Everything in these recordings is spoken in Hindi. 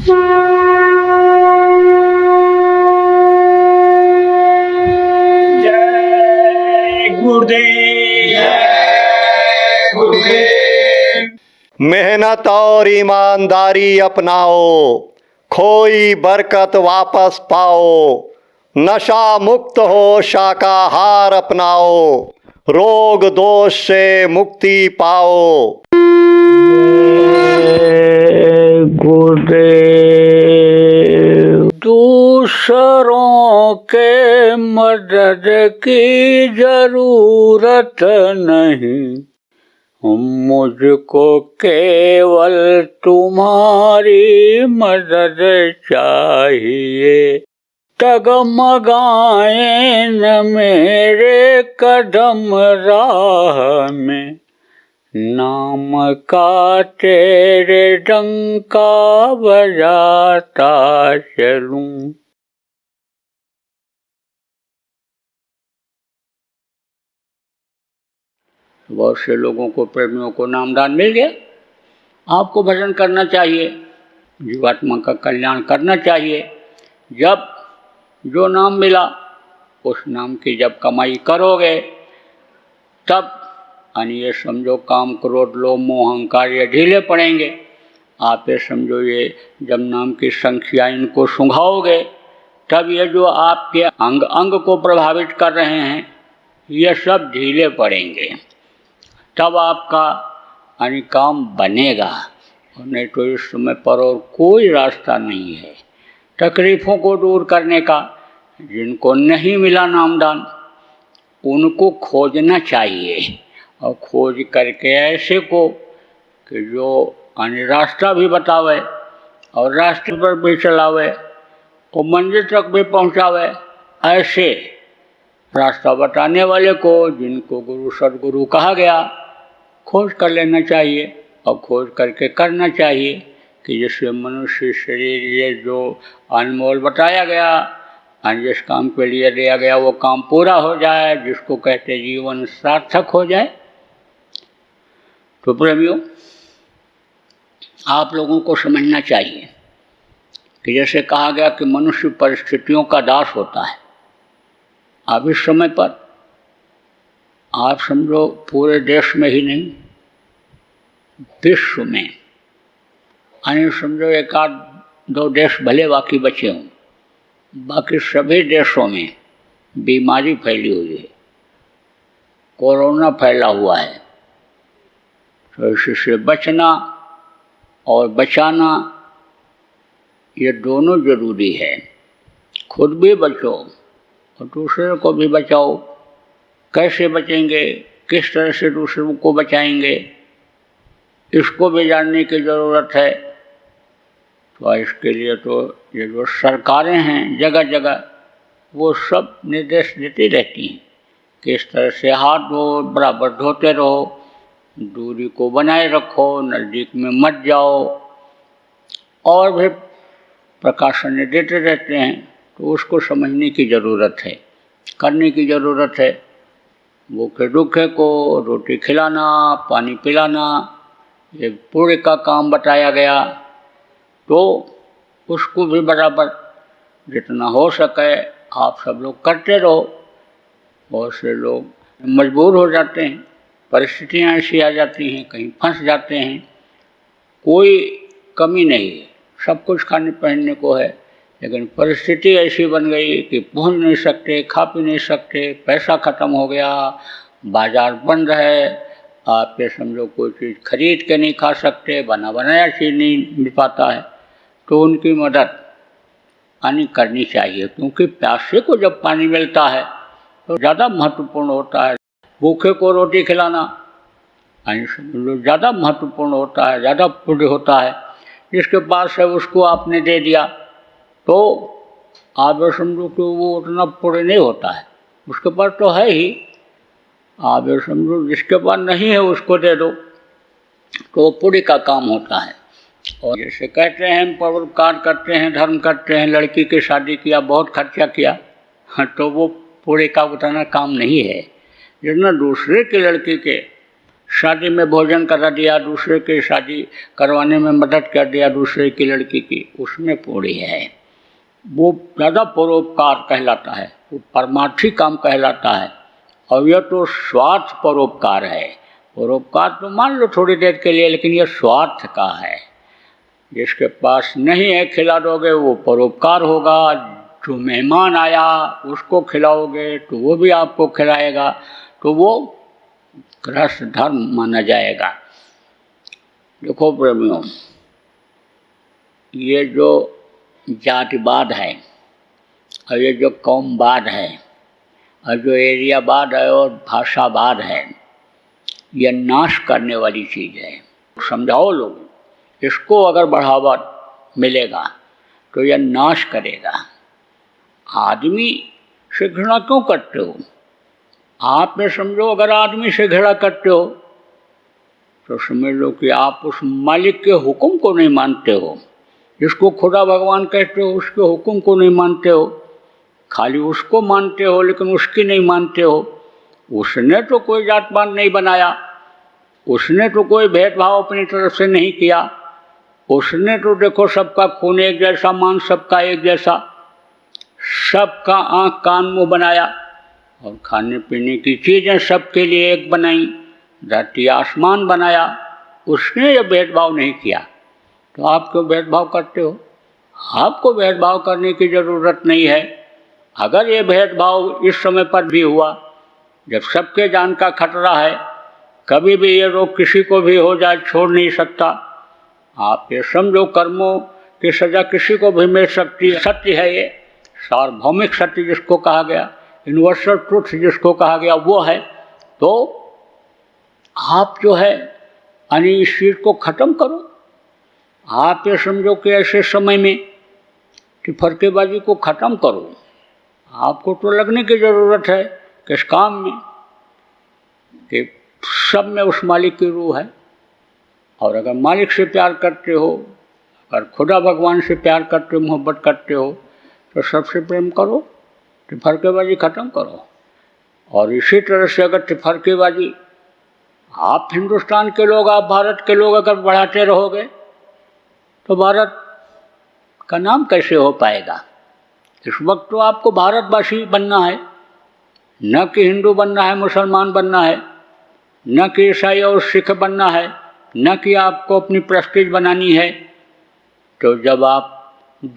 जय गुरुदेव, जय गुरुदेव। मेहनत और ईमानदारी अपनाओ, खोई बरकत वापस पाओ। नशा मुक्त हो शाकाहार अपनाओ, रोग दोष से मुक्ति पाओ। गुरुदेव। दूसरों के मदद की जरूरत नहीं, मुझको केवल तुम्हारी मदद चाहिए। डगमगाए न मेरे कदम राह में, नाम का तेरे डंका बजाता चलूं। बहुत से लोगों को, प्रेमियों को नामदान मिल गया। आपको भजन करना चाहिए, जीवात्मा का कल्याण करना चाहिए। जब जो नाम मिला उस नाम की जब कमाई करोगे तब ये समझो काम क्रोध लोभ मोह अहंकार ये ढीले पड़ेंगे। आप ये समझो ये जब नाम की संख्या इनको सुंघाओगे तब ये जो आपके अंग अंग को प्रभावित कर रहे हैं ये सब ढीले पड़ेंगे, तब आपका काम बनेगा। और नहीं तो इस समय पर और कोई रास्ता नहीं है तकलीफ़ों को दूर करने का। जिनको नहीं मिला नामदान उनको खोजना चाहिए, और खोज करके ऐसे को कि जो रास्ता भी बतावे और रास्ते पर भी चलावे और मंजिल तक भी पहुंचावे, ऐसे रास्ता बताने वाले को, जिनको गुरु सदगुरु कहा गया, खोज कर लेना चाहिए और खोज करके करना चाहिए कि जिससे मनुष्य शरीर ये जो अनमोल बताया गया, जिस काम के लिए दिया गया वो काम पूरा हो जाए, जिसको कहते जीवन सार्थक हो जाए। तो प्रेमियों, आप लोगों को समझना चाहिए कि जैसे कहा गया कि मनुष्य परिस्थितियों का दास होता है। अब इस समय पर आप समझो पूरे देश में ही नहीं, विश्व में समझो एक आध दो देश भले बाकी बचे हों, बाकी सभी देशों में बीमारी फैली हुई है, कोरोना फैला हुआ है। तो इससे बचना और बचाना ये दोनों जरूरी है। खुद भी बचो और दूसरे को भी बचाओ। कैसे बचेंगे, किस तरह से दूसरों को बचाएंगे, इसको भी जानने की ज़रूरत है। तो इसके लिए तो ये जो सरकारें हैं जगह जगह वो सब निर्देश देती रहती हैं कि इस तरह से हाथ धो, बराबर धोते रहो, दूरी को बनाए रखो, नज़दीक में मत जाओ, और भी प्रकाशन देते रहते हैं। तो उसको समझने की ज़रूरत है, करने की ज़रूरत है। भूखे दुखे को रोटी खिलाना, पानी पिलाना, ये पूरे का काम बताया गया। तो उसको भी बराबर जितना हो सके आप सब लोग करते रहो। बहुत से लोग मजबूर हो जाते हैं, परिस्थितियाँ ऐसी आ जाती हैं, कहीं फंस जाते हैं। कोई कमी नहीं है, सब कुछ खाने पहनने को है, लेकिन परिस्थिति ऐसी बन गई कि पहुंच नहीं सकते, खा पी नहीं सकते, पैसा ख़त्म हो गया, बाज़ार बंद है, आप ये समझो कोई चीज़ खरीद के नहीं खा सकते, बना बनाया चीज़ नहीं मिल पाता है। तो उनकी मदद करनी चाहिए, क्योंकि प्यासे को जब पानी मिलता है तो ज़्यादा महत्वपूर्ण होता है। भूखे को रोटी खिलाना ज़्यादा महत्वपूर्ण होता है, ज़्यादा पुण्य होता है। जिसके पास है उसको आपने दे दिया तो आप समझो कि वो उतना पुण्य नहीं होता है, उसके पास तो है ही। आप समझो जिसके पास नहीं है उसको दे दो तो पुण्य का काम होता है। और जैसे कहते हैं हम परोपकार करते हैं, धर्म करते हैं, लड़की की शादी किया, बहुत खर्चा किया, तो वो पुण्य का उतना काम नहीं है जितना दूसरे की लड़की के शादी में भोजन करा दिया, दूसरे की शादी करवाने में मदद कर दिया दूसरे की लड़की की, उसमें पुण्य है। वो ज़्यादा परोपकार कहलाता है, वो परमार्थी काम कहलाता है। और यह तो स्वार्थ परोपकार है। परोपकार तो मान लो थोड़ी देर के लिए, लेकिन यह स्वार्थ का है। जिसके पास नहीं है खिला दोगे वो परोपकार होगा। जो मेहमान आया उसको खिलाओगे तो वो भी आपको खिलाएगा, तो वो गृहस्थ धर्म माना जाएगा। देखो प्रेमियों, ये जो जातिवाद है और ये जो कौमवाद है और जो एरियावाद है और भाषावाद है, यह नाश करने वाली चीज़ है। समझाओ लोग, इसको अगर बढ़ावा मिलेगा तो यह नाश करेगा। आदमी से घृणा क्यों करते हो? आप में समझो, अगर आदमी से घृणा करते हो तो समझ लो कि आप उस मालिक के हुक्म को नहीं मानते हो। जिसको खुदा भगवान कहते हो उसके हुक्म को नहीं मानते हो, खाली उसको मानते हो लेकिन उसकी नहीं मानते हो। उसने तो कोई जातपात नहीं बनाया, उसने तो कोई भेदभाव अपनी तरफ से नहीं किया, उसने तो देखो सबका खून एक जैसा, मान सबका एक जैसा, सबका आँख कान मुँह बनाया और खाने पीने की चीज़ें सबके लिए एक बनाई, धरती आसमान बनाया। उसने यह भेदभाव नहीं किया, तो आप क्यों भेदभाव करते हो? आपको भेदभाव करने की ज़रूरत नहीं है। अगर ये भेदभाव इस समय पर भी हुआ, जब सबके जान का खतरा है, कभी भी ये रोग किसी को भी हो जाए, छोड़ नहीं सकता। आप ये समझो, कर्मों की सज़ा किसी को भी मिल सकती है। सत्य है ये, सार्वभौमिक सत्य जिसको कहा गया, यूनिवर्सल ट्रुथ जिसको कहा गया, वो है। तो आप जो है यानी इस चीज़ को ख़त्म करो। आप ये समझो कि ऐसे समय में कि फरकेबाजी को ख़त्म करो। आपको तो लगने की ज़रूरत है किस काम में, कि सब में उस मालिक की रूह है। और अगर मालिक से प्यार करते हो, अगर खुदा भगवान से प्यार करते हो, मोहब्बत करते हो, तो सबसे प्रेम करो, तिफरकेबाजी ख़त्म करो। और इसी तरह से अगर तिफरकेबाजी आप हिंदुस्तान के लोग, आप भारत के लोग अगर बढ़ाते रहोगे तो भारत का नाम कैसे हो पाएगा? इस वक्त तो आपको भारतवासी बनना है, न कि हिंदू बनना है, मुसलमान बनना है, न कि ईसाई और सिख बनना है, न कि आपको अपनी प्रेस्टीज बनानी है। तो जब आप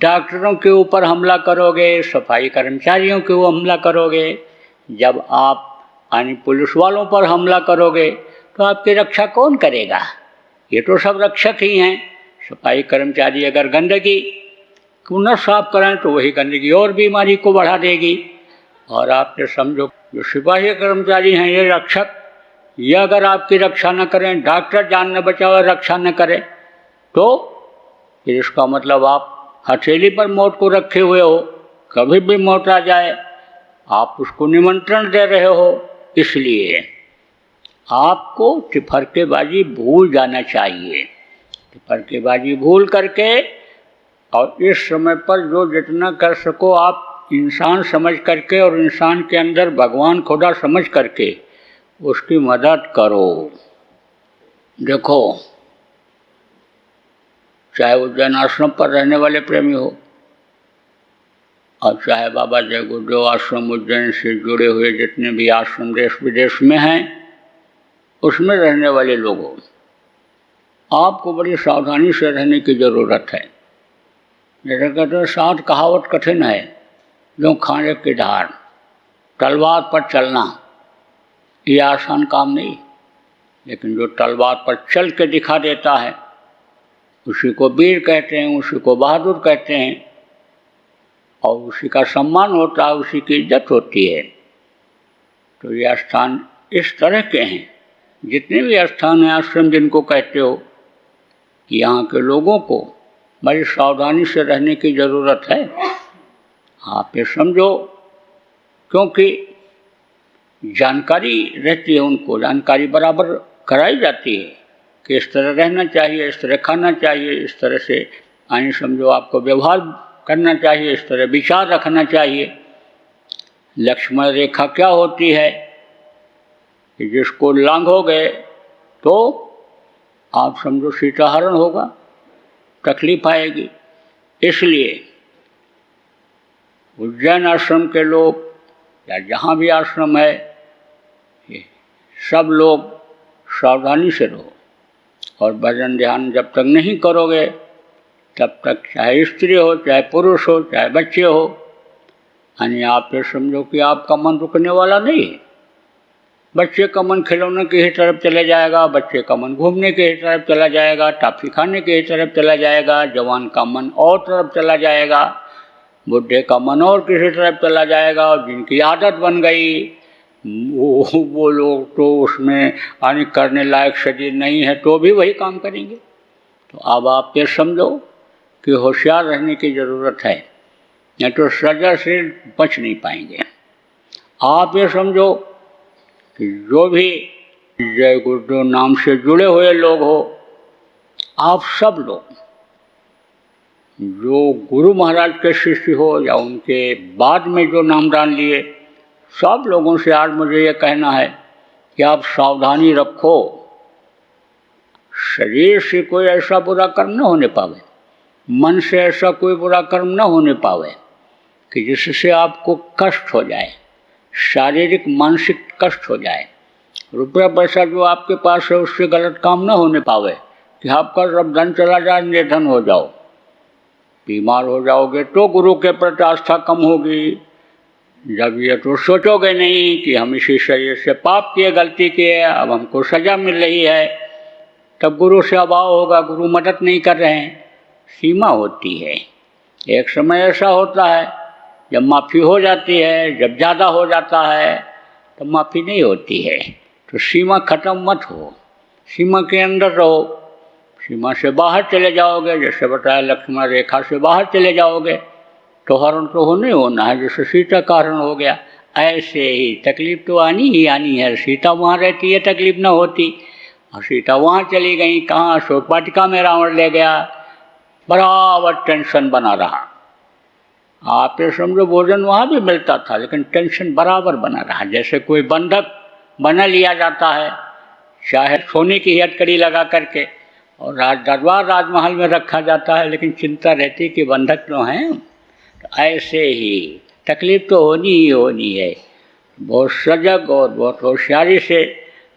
डॉक्टरों के ऊपर हमला करोगे, सफाई कर्मचारियों के ऊपर हमला करोगे, जब आप यानी पुलिस वालों पर हमला करोगे, तो आपकी रक्षा कौन करेगा? ये तो सब रक्षक ही हैं। सफाई कर्मचारी अगर गंदगी को न साफ कराएं तो वही गंदगी और बीमारी को बढ़ा देगी। और आप ये समझो, जो सिपाही कर्मचारी हैं ये रक्षक, ये अगर आपकी रक्षा न करें, डॉक्टर जान न बचाओ रक्षा न करें, तो फिर इसका मतलब आप हथेली पर मौत को रखे हुए हो। कभी भी मौत आ जाए आप उसको निमंत्रण दे रहे हो। इसलिए आपको तिफरकेबाजी भूल जाना चाहिए। तिफरकेबाजी भूल करके, और इस समय पर जो जितना कर सको आप इंसान समझ करके और इंसान के अंदर भगवान खुदा समझ करके उसकी मदद करो। देखो, चाहे उज्जैन आश्रम पर रहने वाले प्रेमी हो और चाहे बाबा जय गुरुदेव आश्रम उज्जैन से जुड़े हुए जितने भी आश्रम देश विदेश में हैं उसमें रहने वाले लोग हो, आपको बड़ी सावधानी से रहने की ज़रूरत है। जैसे कहते हैं, साथ कहावत कठिन है जो खाने की धार, तलवार पर चलना ये आसान काम नहीं, लेकिन जो तलवार पर चल के दिखा देता है उसी को वीर कहते हैं, उसी को बहादुर कहते हैं, और उसी का सम्मान होता है, उसी की इज्जत होती है। तो ये स्थान इस तरह के हैं, जितने भी स्थान हैं आश्रम जिनको कहते हो, यहाँ के लोगों को बड़ी सावधानी से रहने की ज़रूरत है। आप ये समझो, क्योंकि जानकारी रहती है, उनको जानकारी बराबर कराई जाती है कि इस तरह रहना चाहिए, इस तरह खाना चाहिए, इस तरह से आइए समझो आपको व्यवहार करना चाहिए, इस तरह विचार रखना चाहिए। लक्ष्मण रेखा क्या होती है कि जिसको लांघोगे तो आप समझो सीताहरण होगा, तकलीफ आएगी। इसलिए उज्जैन आश्रम के लोग या जहाँ भी आश्रम है, ये सब लोग सावधानी से रहो। और भजन ध्यान जब तक नहीं करोगे तब तक चाहे स्त्री हो, चाहे पुरुष हो, चाहे बच्चे हो, यानी आप ये समझो कि आपका मन रुकने वाला नहीं है। बच्चे का मन खिलौने की ही तरफ चले जाएगा, बच्चे का मन घूमने की ही तरफ चला जाएगा, टॉफी खाने की ही तरफ चला जाएगा, जवान का मन और तरफ चला जाएगा, बुढ़े का मन और किसी तरफ चला जाएगा। और जिनकी आदत बन गई वो लोग तो उसमें यानी करने लायक शरीर नहीं है तो भी वही काम करेंगे। तो अब आप ये समझो कि होशियार रहने की ज़रूरत है, नहीं तो सजा से बच नहीं पाएंगे। आप ये समझो कि जो भी जय गुरुदेव नाम से जुड़े हुए लोग हो, आप सब लोग जो गुरु महाराज के शिष्य हो या उनके बाद में जो नामदान लिए, सब लोगों से आज मुझे ये कहना है कि आप सावधानी रखो, शरीर से कोई ऐसा बुरा कर्म न होने पावे, मन से ऐसा कोई बुरा कर्म न होने पावे कि जिससे आपको कष्ट हो जाए, शारीरिक मानसिक कष्ट हो जाए। रुपया पैसा जो आपके पास है उससे गलत काम न होने पावे कि आपका सब धन चला जाए, निर्धन हो जाओ। बीमार हो जाओगे तो गुरु के प्रति आस्था कम होगी। जब ये तो सोचोगे नहीं कि हम इसी शरीर से पाप किए, गलती किए, अब हमको सजा मिल रही है, तब गुरु से अभाव होगा, गुरु मदद नहीं कर रहे हैं। सीमा होती है। एक समय ऐसा होता है जब माफ़ी हो जाती है, जब ज़्यादा हो जाता है तब माफ़ी नहीं होती है। तो सीमा ख़त्म मत हो, सीमा के अंदर रहो। सीमा से बाहर चले जाओगे, जैसे बताया लक्ष्मण रेखा से बाहर चले जाओगे तो हरण तो होने होना है, जैसे सीता का हरण हो गया। ऐसे ही तकलीफ तो आनी ही आनी है। सीता वहाँ रहती है तकलीफ ना होती, और सीता वहाँ चली गई, कहाँ शोक वाटिका में रावण ले गया, बराबर टेंशन बना रहा। आप ये समझो भोजन वहाँ भी मिलता था लेकिन टेंशन बराबर बना रहा। जैसे कोई बंधक बना लिया जाता है, चाहे सोने की हथकड़ी लगा करके, और दरबार राजमहल में रखा जाता है, लेकिन चिंता रहती कि बंधक तो हैं। तो ऐसे ही तकलीफ तो होनी ही होनी है। बहुत सजग और बहुत होशियारी से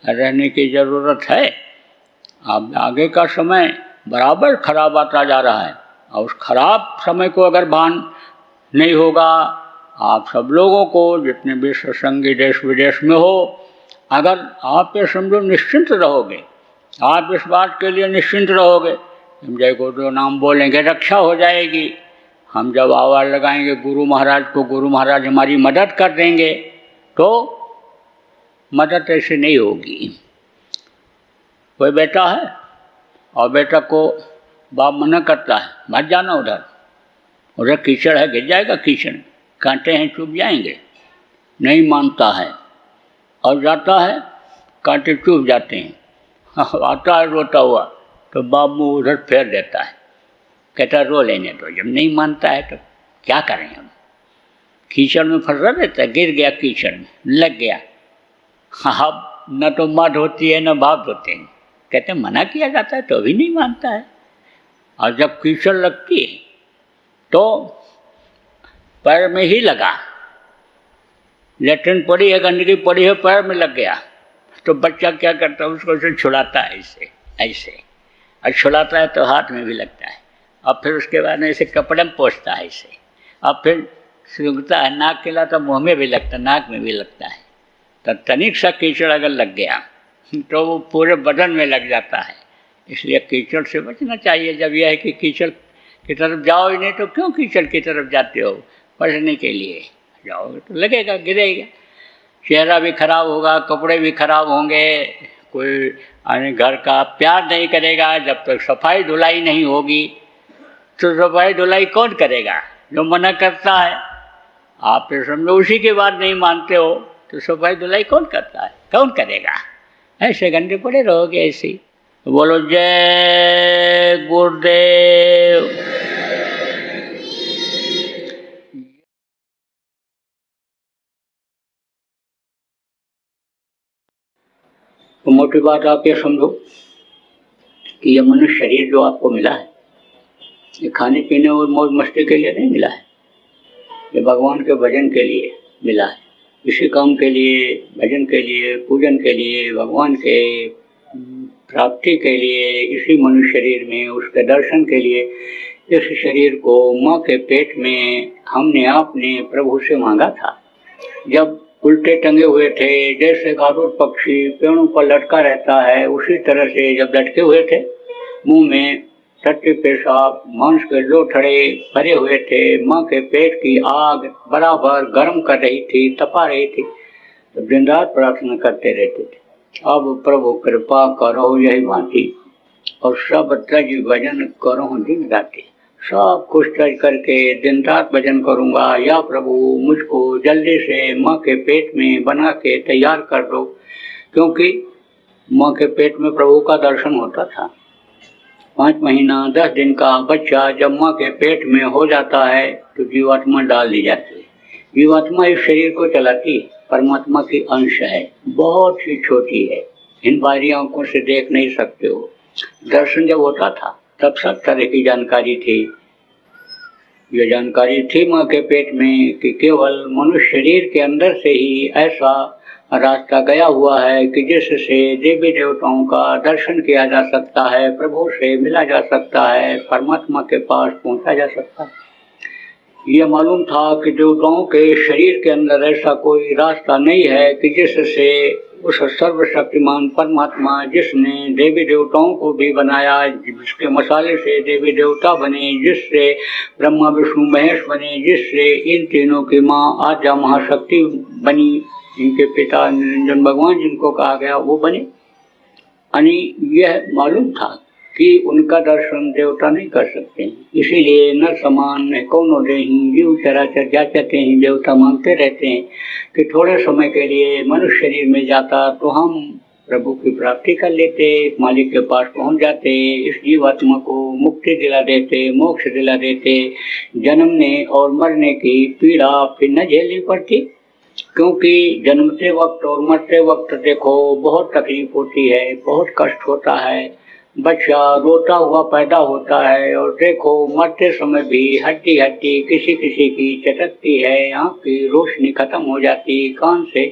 रहने की ज़रूरत है। अब आगे का समय बराबर खराब आता जा रहा है, और उस खराब समय को अगर भान नहीं होगा, आप सब लोगों को जितने भी सत्संगी देश विदेश में हो, अगर आप ये समझो निश्चिंत रहोगे, आप इस बात के लिए निश्चिंत रहोगे, हम जय गुरुदेव नाम बोलेंगे रक्षा हो जाएगी, हम जब आवाज़ लगाएंगे गुरु महाराज को, गुरु महाराज हमारी मदद कर देंगे, तो मदद ऐसे नहीं होगी। कोई बेटा है और बेटा को बाप मना करता है, मत जाना उधर, उधर कीचड़ है, गिर जाएगा कीचड़, कांटे हैं चुभ जाएंगे, नहीं मानता है और जाता है, कांटे चुभ जाते हैं। आता है रोता हुआ तो बाप मुँह उधर फेर देता है, कहता रो लेने दो। जब नहीं मानता है तो क्या करें हम, कीचड़ में फंसा रहता है, गिर गया कीचड़ में, लग गया। अब न तो माँ धोती है न बाप धोते हैं, कहते मना किया जाता है तो भी नहीं मानता है। और जब कीचड़ लगती है तो पैर में ही लगा, लेटरिन पड़ी है, गंदगी पड़ी है, पैर में लग गया, तो बच्चा क्या करता है, उसको से छुड़ाता है ऐसे ऐसे, और छुड़ाता है तो हाथ में भी लगता है, और फिर उसके बाद ऐसे कपड़े में पोंछता है ऐसे, और फिर सूंघता है, नाक खिलाता, मुँह में भी लगता है, नाक में भी लगता है। तो तनिक सा कीचड़ अगर लग गया तो वो पूरे बदन में लग जाता है। इसलिए कीचड़ से बचना चाहिए। जब यह है कि कीचड़ की तरफ जाओ ही नहीं तो क्यों कीचड़ की तरफ जाते हो, पढ़ने के लिए जाओगे तो लगेगा, गिरेगा, चेहरा भी खराब होगा, कपड़े भी खराब होंगे, कोई आने घर का प्यार नहीं करेगा। जब तक सफाई धुलाई नहीं होगी तो सफाई धुलाई कौन करेगा, जो मना करता है। आप ये समझो उसी की बात नहीं मानते हो तो सफाई धुलाई कौन करता है, कौन करेगा। ऐसे गंदे पड़े रहोगे ऐसे ही। बोलो जय गुरुदेव। मोटी बात आप ये समझो कि ये मनुष्य शरीर जो आपको मिला है, ये खाने पीने और मौज मस्ती के लिए नहीं मिला है, ये भगवान के भजन के लिए मिला है। इसी काम के लिए, भजन के लिए, पूजन के लिए, भगवान के प्राप्ति के लिए, इसी मनुष्य शरीर में उसके दर्शन के लिए इस शरीर को माँ के पेट में हमने आपने प्रभु से मांगा था। जब उल्टे टंगे हुए थे, जैसे गारुड़ पक्षी पेड़ों पर लटका रहता है, उसी तरह से जब लटके हुए थे, मुंह में टट्टी पेशाब मांस के लोथड़े भरे हुए थे, माँ के पेट की आग बराबर गर्म कर रही थी, तपा रही थी, तो दिन रात प्रार्थना करते रहते थे, अब प्रभु कृपा करो यही भांति, और सब तज भजन करो दिन राति। सब कुछ तज करके दिन रात भजन करूंगा, या प्रभु मुझको जल्दी से माँ के पेट में बना के तैयार कर दो, क्योंकि माँ के पेट में प्रभु का दर्शन होता था। 5 महीना 10 दिन का बच्चा जब माँ के पेट में हो जाता है तो जीवात्मा डाल दी जाती है। जीवात्मा इस शरीर को चलाती है, परमात्मा की अंश है, बहुत ही छोटी है, इन बाहरी आंखों से देख नहीं सकते हो। दर्शन जब होता था तब सब तरह की जानकारी थी। ये जानकारी थी माँ के पेट में कि केवल मनुष्य शरीर के अंदर से ही ऐसा रास्ता गया हुआ है कि जिससे देवी देवताओं का दर्शन किया जा सकता है, प्रभु से मिला जा सकता है, परमात्मा के पास पहुंचा जा सकता है। ये मालूम था कि देवताओं के शरीर के अंदर ऐसा कोई रास्ता नहीं है कि जिससे उस सर्वशक्तिमान परमात्मा, जिसने देवी देवताओं को भी बनाया, जिसके मसाले से देवी देवता बने, जिससे ब्रह्मा विष्णु महेश बने, जिससे इन तीनों की माँ आद्या महाशक्ति बनी, इनके पिता निरंजन भगवान जिनको कहा गया वो बने। यानी यह मालूम था कि उनका दर्शन देवता नहीं कर सकते, इसीलिए न समान न कौनो देहि जीव चराचर जाचते हैं, देवता मांगते रहते हैं कि थोड़े समय के लिए मनुष्य शरीर में जाता तो हम प्रभु की प्राप्ति कर लेते, मालिक के पास पहुंच जाते, इस जीवात्मा को मुक्ति दिला देते, मोक्ष दिला देते, जन्मने और मरने की पीड़ा फिर न झेलनी पड़ती। क्योंकि जन्मते वक्त और मरते वक्त देखो बहुत तकलीफ होती है, बहुत कष्ट होता है, बच्चा रोता हुआ पैदा होता है, और देखो मरते समय भी हड्डी हड्डी किसी किसी की चटकती है, आँख की रोशनी खत्म हो जाती, कान से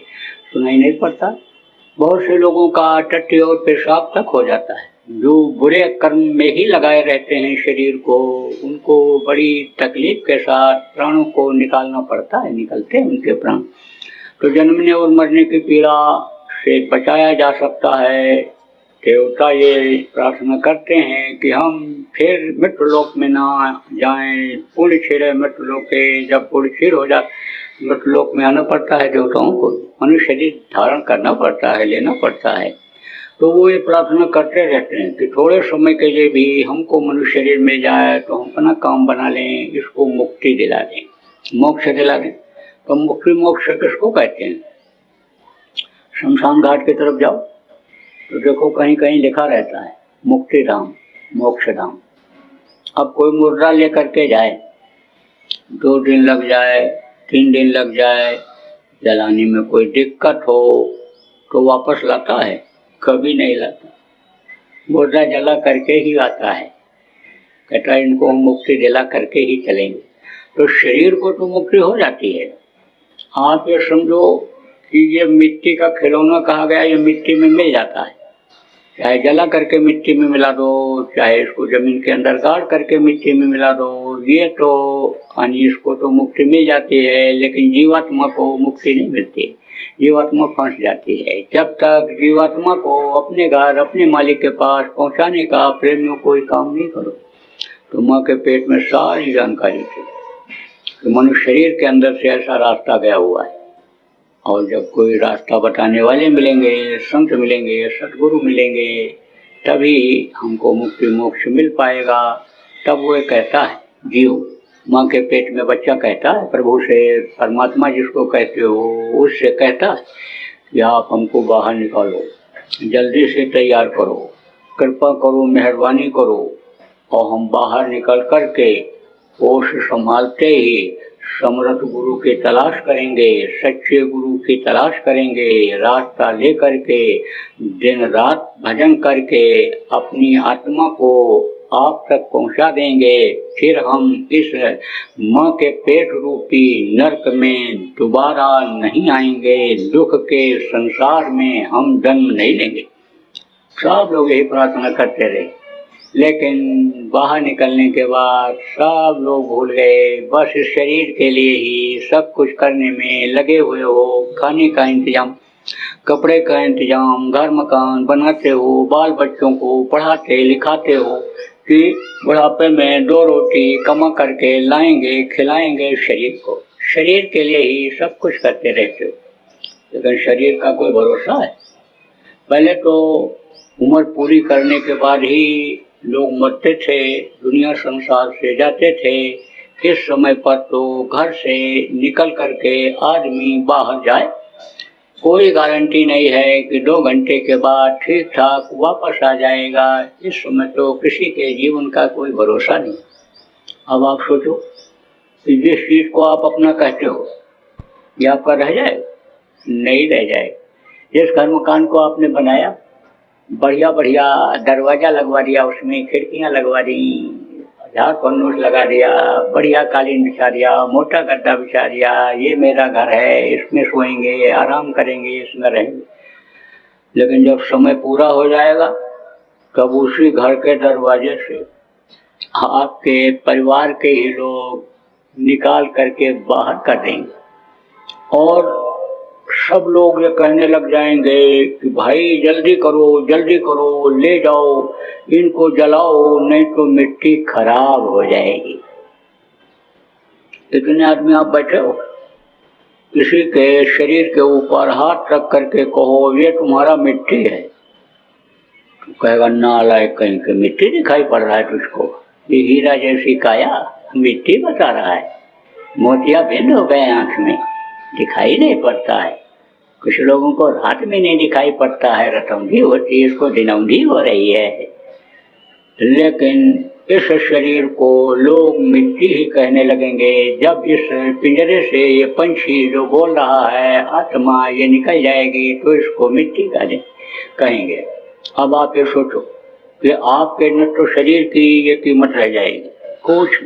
सुनाई नहीं पड़ता, बहुत से लोगों का टट्टी और पेशाब तक हो जाता है। जो बुरे कर्म में ही लगाए रहते हैं शरीर को, उनको बड़ी तकलीफ के साथ प्राणों को निकालना पड़ता है, निकलते हैं उनके प्राण। तो जन्मने और मरने की पीड़ा से बचाया जा सकता है। देवता ये प्रार्थना करते हैं कि हम फिर मृत्युलोक में ना जाएं, पुण्य क्षीर मृत्युलोक के, जब पुण्य क्षीर हो जाए मृत्युलोक में आना पड़ता है देवताओं को, मनुष्य शरीर धारण करना पड़ता है, लेना पड़ता है। तो वो ये प्रार्थना करते रहते हैं कि थोड़े समय के लिए भी हमको मनुष्य शरीर में जाए तो हम अपना काम बना लें, इसको मुक्ति दिला दें, मोक्ष दिला दें। तो मुक्ति मोक्ष किसको कहते हैं? शमशान घाट की तरफ जाओ तो देखो कहीं कहीं लिखा रहता है मुक्ति धाम, मोक्ष धाम। अब कोई मुर्दा लेकर के जाए, 2 दिन लग जाए, 3 दिन लग जाए, जलाने में कोई दिक्कत हो तो वापस लाता है? कभी नहीं लाता। मुर्दा जला करके ही आता है, कहता है इनको हम मुक्ति दिला करके ही चलेंगे। तो शरीर को तो मुक्ति हो जाती है। आप ये समझो कि ये मिट्टी का खिलौना कहा गया, ये मिट्टी में मिल जाता है, चाहे जला करके मिट्टी में मिला दो, चाहे इसको जमीन के अंदर गाड़ करके मिट्टी में मिला दो, ये तो यानी इसको तो मुक्ति मिल जाती है, लेकिन जीवात्मा को मुक्ति नहीं मिलती, जीवात्मा फंस जाती है। जब तक जीवात्मा को अपने घर अपने मालिक के पास पहुंचाने का प्रेमियों कोई काम नहीं करो। तो माँ के पेट में सारी जानकारी थी कि मनुष्य शरीर के अंदर से ऐसा रास्ता गया हुआ है, और जब कोई रास्ता बताने वाले मिलेंगे, संत मिलेंगे, सतगुरु मिलेंगे, तभी हमको मुक्ति मोक्ष मिल पाएगा। तब वो कहता है, जीव माँ के पेट में बच्चा कहता है प्रभु से, परमात्मा जिसको कहते हो उससे कहता है कि आप हमको बाहर निकालो, जल्दी से तैयार करो, कृपा करो, मेहरबानी करो। और हम बाहर निकल करके होश संभालते ही समर्थ गुरु की तलाश करेंगे, सच्चे गुरु की तलाश करेंगे, रास्ता लेकर के दिन रात भजन करके अपनी आत्मा को आप तक पहुंचा देंगे। फिर हम इस माँ के पेट रूपी नरक में दोबारा नहीं आएंगे, दुख के संसार में हम जन्म नहीं लेंगे। सब लोग यही प्रार्थना करते रहे, लेकिन बाहर निकलने के बाद सब लोग भूल गए। बस इस शरीर के लिए ही सब कुछ करने में लगे हुए हो। खाने का इंतजाम, कपड़े का इंतजाम, घर मकान बनाते हो, बाल बच्चों को पढ़ाते लिखाते हो कि बुढ़ापे में 2 रोटी कमा करके लाएंगे, खिलाएंगे शरीर को। शरीर के लिए ही सब कुछ करते रहते हो, लेकिन शरीर का कोई भरोसा है? पहले तो उम्र पूरी करने के बाद ही लोग मरते थे, दुनिया संसार से जाते थे। इस समय पर तो घर से निकल करके आदमी बाहर जाए, कोई गारंटी नहीं है कि 2 घंटे के बाद ठीक ठाक वापस आ जाएगा। इस समय तो किसी के जीवन का कोई भरोसा नहीं। अब आप सोचो कि जिस चीज को आप अपना कहते हो ये आपका रह जाए? नहीं रह जाए। जिस घर मकान को आपने बनाया, बढ़िया बढ़िया दरवाजा लगवा दिया, उसमें खिड़कियां लगवा दी, झाड़ फन्नूस लगा दिया, बढ़िया कालीन बिछा दिया, मोटा गद्दा बिछा दिया, ये मेरा घर है, इसमें सोएंगे, आराम करेंगे, इसमें रहेंगे। लेकिन जब समय पूरा हो जाएगा तब उसी घर के दरवाजे से आपके परिवार के ही लोग निकाल करके बाहर कर देंगे और सब लोग ये कहने लग जाएंगे कि भाई जल्दी करो, ले जाओ, इनको जलाओ, नहीं तो मिट्टी खराब हो जाएगी। इतने आदमी आप बैठे हो, किसी के शरीर के ऊपर हाथ रख करके कहो ये तुम्हारा मिट्टी है, तो कहेगा नालायक कहीं के, मिट्टी दिखाई पड़ रहा है तुझको? ये हीरा जैसी काया मिट्टी बता रहा है, मोतिया भिन्न हो गए आंख में, दिखाई नहीं पड़ता है। कुछ लोगों को रात में नहीं दिखाई पड़ता है, रतौंधी होती है, इसको दिनौंधी हो रही है। लेकिन इस शरीर को लोग मिट्टी ही कहने लगेंगे जब इस पिंजरे से ये पंछी जो बोल रहा है आत्मा ये निकल जाएगी तो इसको मिट्टी कहेंगे। अब आप ये सोचो कि आपके न तो शरीर की ये कीमत रह जाएगी, कुछ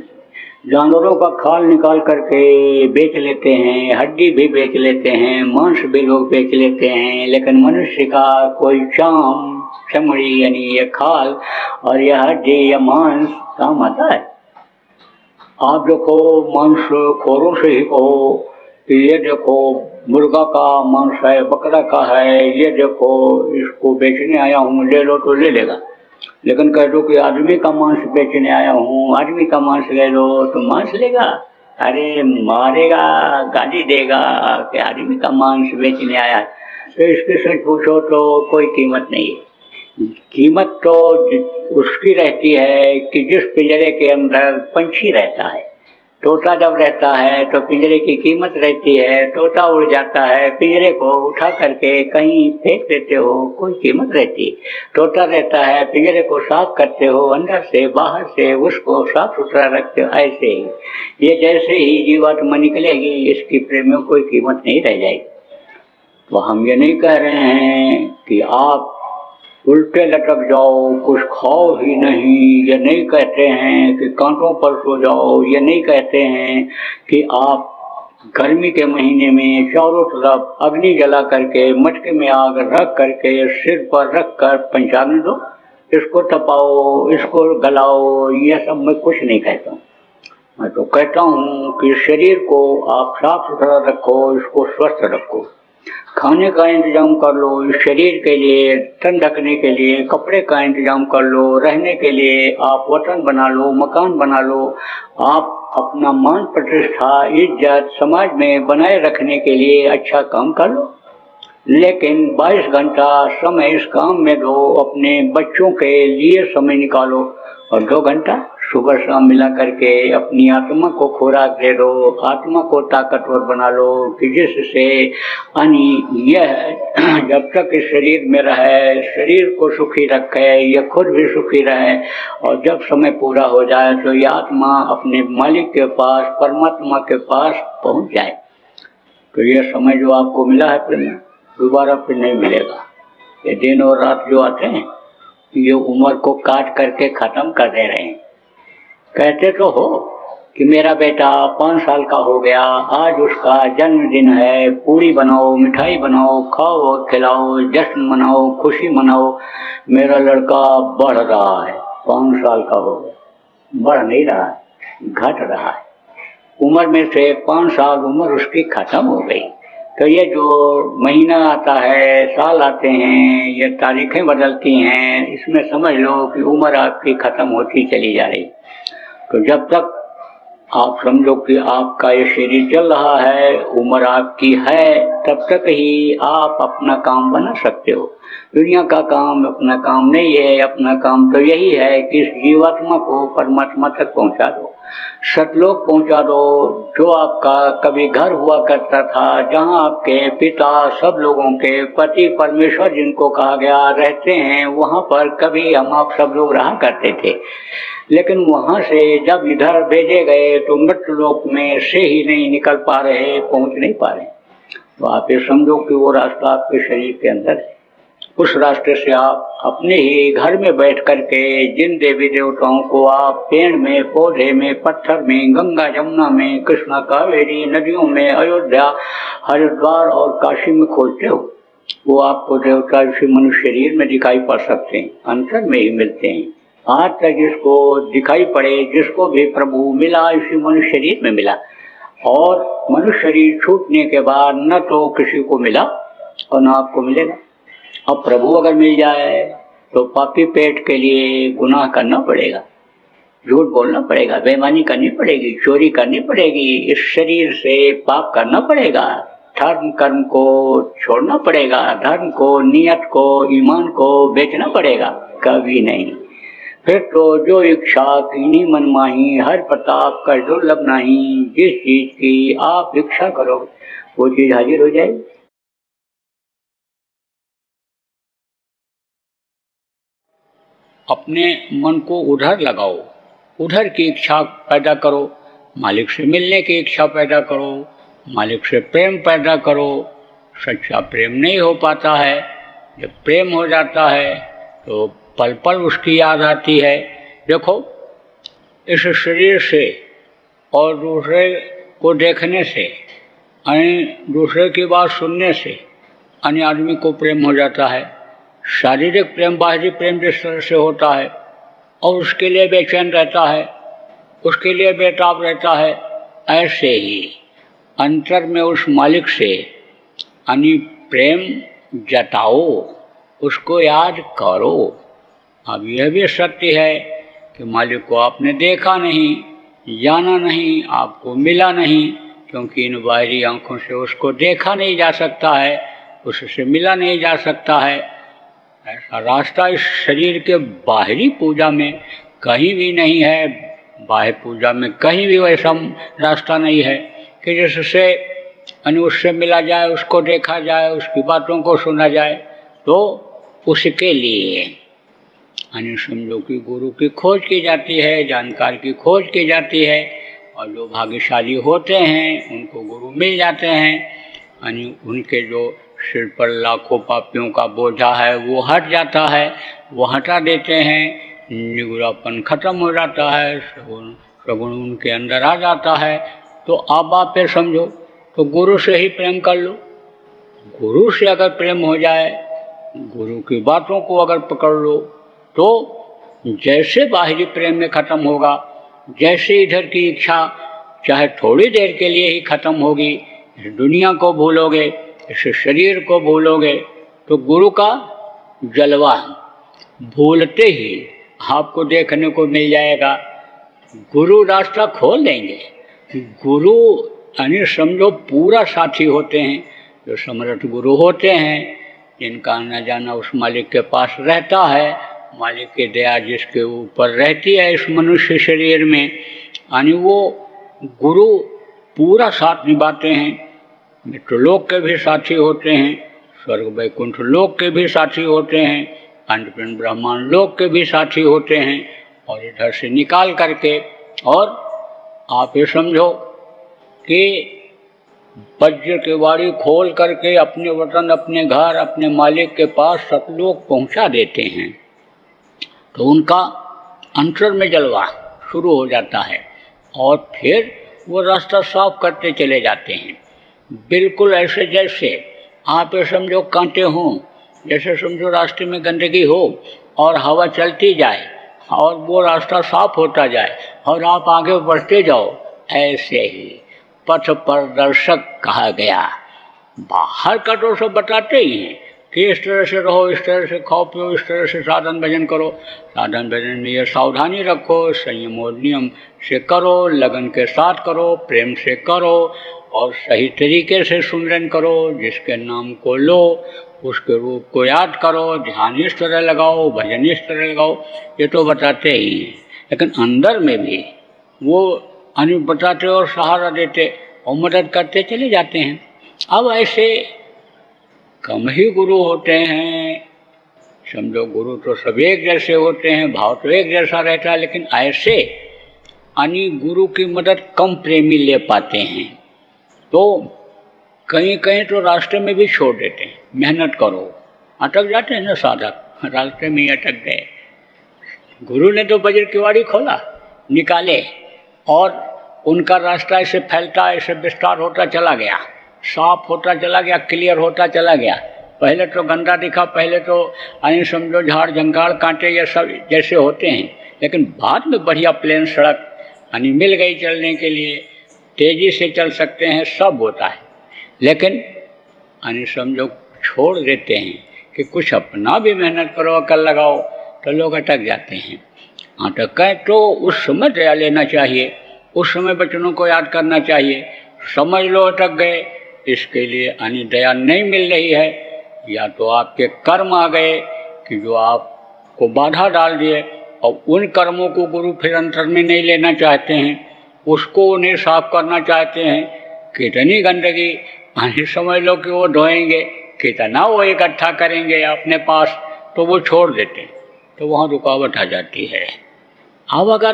जानवरों का खाल निकाल करके बेच लेते हैं, हड्डी भी बेच लेते हैं, मांस भी लोग बेच लेते हैं, लेकिन मनुष्य का कोई चाम, चमड़ी यानी ये खाल और यह हड्डी या मांस काम आता है? आप देखो मांस खोरों से ही कहो कि ये देखो मुर्गा का मांस है, बकरा का है, ये देखो इसको बेचने आया हूँ, ले लो तो ले लेगा। लेकिन कह दो कि आदमी का मांस बेचने आया हूँ, आदमी का मांस ले लो तो मांस लेगा? अरे मारेगा, गाली देगा कि आदमी का मांस बेचने आया है। तो इसके से पूछो तो कोई कीमत नहीं है। कीमत तो उसकी रहती है कि जिस पिंजरे के अंदर पंछी रहता है। तोता जब रहता है तो पिंजरे की कीमत रहती है, तोता उड़ जाता है, पिंजरे को उठा करके कहीं फेंक देते हो, कोई कीमत रहती। तोता रहता है, पिंजरे को साफ करते हो, अंदर से बाहर से उसको साफ सुथरा रखते हो। ऐसे ही ये जैसे ही जीवात्मा निकलेगी इसकी प्रेम में कोई कीमत नहीं रह जाएगी। तो हम ये नहीं कह रहे हैं कि आप उल्टे लटक जाओ, कुछ खाओ ही नहीं, ये नहीं कहते हैं कि कांटों पर सो जाओ, ये नहीं कहते हैं कि आप गर्मी के महीने में चारों तरफ अग्नि जला करके मटके में आग रख करके सिर पर रख कर पंचाग्नि दो, इसको तपाओ, इसको गलाओ, ये सब मैं कुछ नहीं कहता हूँ। मैं तो कहता हूँ कि शरीर को आप साफ सुथरा रखो, इसको स्वस्थ रखो, खाने का इंतजाम कर लो, इस शरीर के लिए, तन ढकने के लिए कपड़े का इंतजाम कर लो, रहने के लिए आप वतन बना लो, मकान बना लो, आप अपना मान प्रतिष्ठा इज्जत समाज में बनाए रखने के लिए अच्छा काम कर लो। लेकिन 22 घंटा समय इस काम में दो, अपने बच्चों के लिए समय निकालो और 2 घंटा सुबह शाम मिला करके अपनी आत्मा को खुराक दे दो, आत्मा को ताकतवर बना लो कि जिससे यह जब तक इस शरीर में रहे, शरीर को सुखी रखे, यह खुद भी सुखी रहे, और जब समय पूरा हो जाए तो यह आत्मा अपने मालिक के पास, परमात्मा के पास पहुंच जाए। तो यह समय जो आपको मिला है प्रेम, दोबारा फिर नहीं मिलेगा। ये दिन और रात जो आते हैं ये उम्र को काट करके खत्म कर दे रहे हैं। कहते तो हो कि मेरा बेटा 5 साल का हो गया, आज उसका जन्मदिन है, पूरी बनाओ, मिठाई बनाओ, खाओ और खिलाओ, जश्न मनाओ, खुशी मनाओ। मेरा लड़का बढ़ रहा है, 5 साल का हो गया, बढ़ नहीं रहा है, घट रहा है। उम्र में से 5 साल उम्र उसकी खत्म हो गई। तो ये जो महीना आता है, साल आते हैं, ये तारीखें बदलती हैं, इसमें समझ लो कि उम्र आपकी खत्म होती चली जा रही। तो जब तक आप समझो कि आपका ये शरीर चल रहा है, उम्र आपकी है, तब तक ही आप अपना काम बना सकते हो। दुनिया का काम अपना काम नहीं है। अपना काम तो यही है कि इस जीवात्मा को परमात्मा तक पहुंचा दो, सतलोक पहुंचा दो। जो आपका कभी घर हुआ करता था, जहां आपके पिता सब लोगों के पति परमेश्वर जिनको कहा गया रहते हैं, वहां पर कभी हम आप सब लोग रहा करते थे। लेकिन वहां से जब इधर भेजे गए तो मृत्यु लोक में से ही नहीं निकल पा रहे, पहुंच नहीं पा रहे। तो आप ये समझो कि वो रास्ता आपके शरीर के अंदर है। उस रास्ते से आप अपने ही घर में बैठ करके जिन देवी देवताओं को आप पेड़ में, पौधे में, पत्थर में, गंगा जमुना में, कृष्णा कावेरी नदियों में, अयोध्या, हरिद्वार और काशी में खोजते हो, वो आपको देवता इसी मनुष्य शरीर में दिखाई पड़ सकते हैं, अंतर में ही मिलते हैं। आज तक जिसको दिखाई पड़े, जिसको भी प्रभु मिला, इसी मनुष्य शरीर में मिला। और मनुष्य शरीर छूटने के बाद न तो किसी को मिला और न आपको मिलेगा। अब प्रभु अगर मिल जाए तो पापी पेट के लिए गुनाह करना पड़ेगा, झूठ बोलना पड़ेगा, बेईमानी करनी पड़ेगी, चोरी करनी पड़ेगी, इस शरीर से पाप करना पड़ेगा, धर्म कर्म को छोड़ना पड़ेगा, धर्म को, नियत को, ईमान को बेचना पड़ेगा। कभी नहीं। फिर तो जो इच्छा कीनी मन माही, हर प्रताप कर दुर्लभ नहीं। जिस चीज की आप इच्छा करो वो चीज हाजिर हो जाएगी। अपने मन को उधर लगाओ, उधर की इच्छा पैदा करो, मालिक से मिलने की इच्छा पैदा करो, मालिक से प्रेम पैदा करो। सच्चा प्रेम नहीं हो पाता है। जब प्रेम हो जाता है तो पल पल उसकी याद आती है। देखो, इस शरीर से और दूसरे को देखने से, दूसरे की बात सुनने से अन्य आदमी को प्रेम हो जाता है। शारीरिक प्रेम, बाहरी प्रेम जिस तरह से होता है और उसके लिए बेचैन रहता है, उसके लिए बेताब रहता है, ऐसे ही अंतर में उस मालिक से यानी प्रेम जताओ, उसको याद करो। अब यह भी सत्य है कि मालिक को आपने देखा नहीं, जाना नहीं, आपको मिला नहीं, क्योंकि इन बाहरी आंखों से उसको देखा नहीं जा सकता है, उससे मिला नहीं जा सकता है। ऐसा रास्ता इस शरीर के बाहरी पूजा में कहीं भी नहीं है। बाह्य पूजा में कहीं भी वैसा रास्ता नहीं है कि जिससे उससे मिला जाए, उसको देखा जाए, उसकी बातों को सुना जाए। तो उसके लिए समझो कि गुरु की खोज की जाती है, जानकार की खोज की जाती है, और जो भाग्यशाली होते हैं उनको गुरु मिल जाते हैं। उनके जो सिर पर लाखों पापियों का बोझा है वो हट जाता है, वो हटा देते हैं, निगुरापन खत्म हो जाता है, सगुण उनके अंदर आ जाता है। तो अब आप फिर समझो तो गुरु से ही प्रेम कर लो। गुरु से अगर प्रेम हो जाए, गुरु की बातों को अगर पकड़ लो, तो जैसे बाहरी प्रेम में ख़त्म होगा, जैसे इधर की इच्छा चाहे थोड़ी देर के लिए ही ख़त्म होगी, इस दुनिया को भूलोगे, इस शरीर को भूलोगे, तो गुरु का जलवा भूलते ही आपको देखने को मिल जाएगा। गुरु रास्ता खोल देंगे। गुरु यानी समझो पूरा साथी होते हैं, जो समर्थ गुरु होते हैं, जिनका आना जाना उस मालिक के पास रहता है, मालिक की दया जिसके ऊपर रहती है इस मनुष्य शरीर में, यानी वो गुरु पूरा साथ निभाते हैं। मित्रलोक के भी साथी होते हैं, स्वर्ग वैकुंठ लोक के भी साथी होते हैं, अंतपिंड ब्रह्मांड लोक के भी साथी होते हैं। और इधर से निकाल करके, और आप ये समझो कि वज्र की वाड़ी खोल करके अपने वतन, अपने घर, अपने मालिक के पास सतलोक पहुंचा देते हैं। तो उनका अंतर में जलवा शुरू हो जाता है और फिर वो रास्ता साफ करते चले जाते हैं। बिल्कुल ऐसे जैसे आप ये समझो कांटे हों, जैसे समझो रास्ते में गंदगी हो और हवा चलती जाए और वो रास्ता साफ होता जाए और आप आगे बढ़ते जाओ, ऐसे ही पथ प्रदर्शक कहा गया। बाहर का तो सब बताते ही हैं कि इस तरह से रहो, इस तरह से खाओ पियो, इस तरह से साधन भजन करो। साधन भजन में ये सावधानी रखो, संयम और नियम से करो, लगन के साथ करो, प्रेम से करो और सही तरीके से सुमिरन करो। जिसके नाम को लो उसके रूप को याद करो, ध्यान इस तरह लगाओ, भजन इस तरह लगाओ, ये तो बताते ही हैं। लेकिन अंदर में भी वो बताते और सहारा देते और मदद करते चले जाते हैं। अब ऐसे कम ही गुरु होते हैं, समझो गुरु तो सब एक जैसे होते हैं, भाव तो एक जैसा रहता है, लेकिन ऐसे यानी गुरु की मदद कम प्रेमी ले पाते हैं। तो कहीं कहीं तो रास्ते में भी छोड़ देते हैं, मेहनत करो, अटक जाते हैं ना साधक, रास्ते में ही अटक गए। गुरु ने तो वज्र की वाड़ी खोला, निकाले और उनका रास्ता ऐसे फैलता, ऐसे विस्तार होता चला गया, साफ होता चला गया, क्लियर होता चला गया। पहले तो गंदा दिखा, पहले तो यानी समझो झाड़ जंगाड़ कांटे ये सब जैसे होते हैं, लेकिन बाद में बढ़िया प्लेन सड़क यानी मिल गई चलने के लिए, तेज़ी से चल सकते हैं, सब होता है। लेकिन यानी समझो छोड़ देते हैं कि कुछ अपना भी मेहनत करो, अकल लगाओ, तो लोग अटक जाते हैं। अटकें तो उस समय दया लेना चाहिए, उस समय बचनों को याद करना चाहिए। समझ लो अटक गए, इसके लिए यानी दया नहीं मिल रही है, या तो आपके कर्म आ गए कि जो आपको बाधा डाल दिए, और उन कर्मों को गुरु फिर अंतर में नहीं लेना चाहते हैं, उसको उन्हें साफ करना चाहते हैं। कितनी गंदगी यानी समझ लो कि वो धोएंगे, कितना वो इकट्ठा करेंगे अपने पास, तो वो छोड़ देते, तो वहाँ रुकावट आ जाती है। अब अगर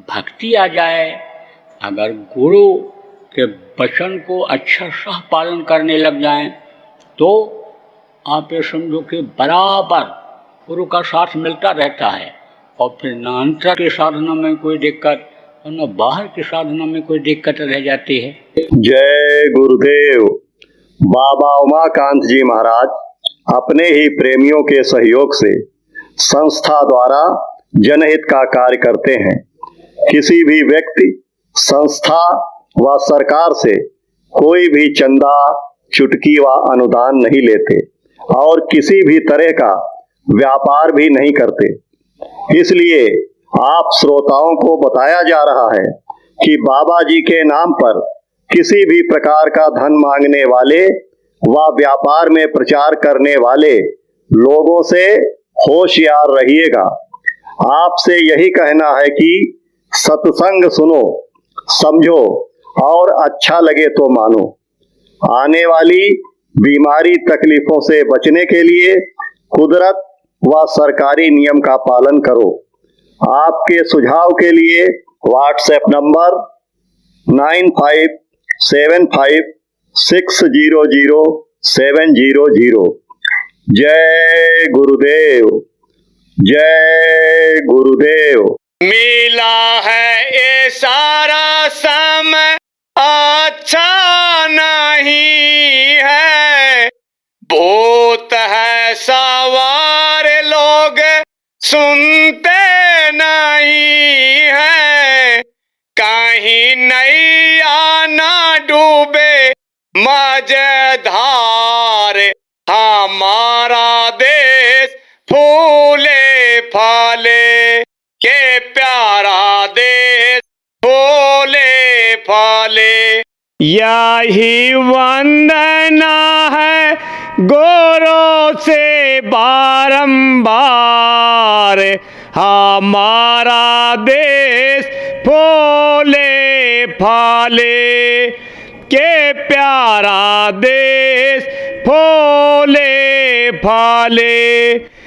भक्ति आ जाए, अगर गुरु के वचन को अच्छा सह पालन करने लग जाएं, तो आप ये समझो कि बराबर गुरु का साथ मिलता रहता है, और फिर न अंतर की साधना में कोई दिक्कत और न बाहर की साधना में कोई दिक्कत रह जाती है। जय गुरुदेव। बाबा उमाकांत जी महाराज अपने ही प्रेमियों के सहयोग से संस्था द्वारा जनहित का कार्य करते हैं। किसी भी व्यक्ति, संस्था व सरकार से कोई भी चंदा, चुटकी व अनुदान नहीं लेते और किसी भी तरह का व्यापार भी नहीं करते। इसलिए आप श्रोताओं को बताया जा रहा है कि बाबा जी के नाम पर किसी भी प्रकार का धन मांगने वाले व व्यापार में प्रचार करने वाले लोगों से होशियार रहिएगा। आपसे यही कहना है कि सत्संग सुनो, समझो और अच्छा लगे तो मानो। आने वाली बीमारी तकलीफों से बचने के लिए कुदरत व सरकारी नियम का पालन करो। आपके सुझाव के लिए व्हाट्सएप नंबर 9575600700। जय गुरुदेव, जय गुरुदेव। मिला है ये सारा समय अच्छा नहीं है, भूत है सवार लोग सुनते नहीं है, कहीं नैया ना डूबे मझधार, हमारा देश फूले फले के प्यारा देश फूले फले। यही वंदना है गोरों से बारंबार हमारा देश फूले फाले के प्यारा देश फूले फाले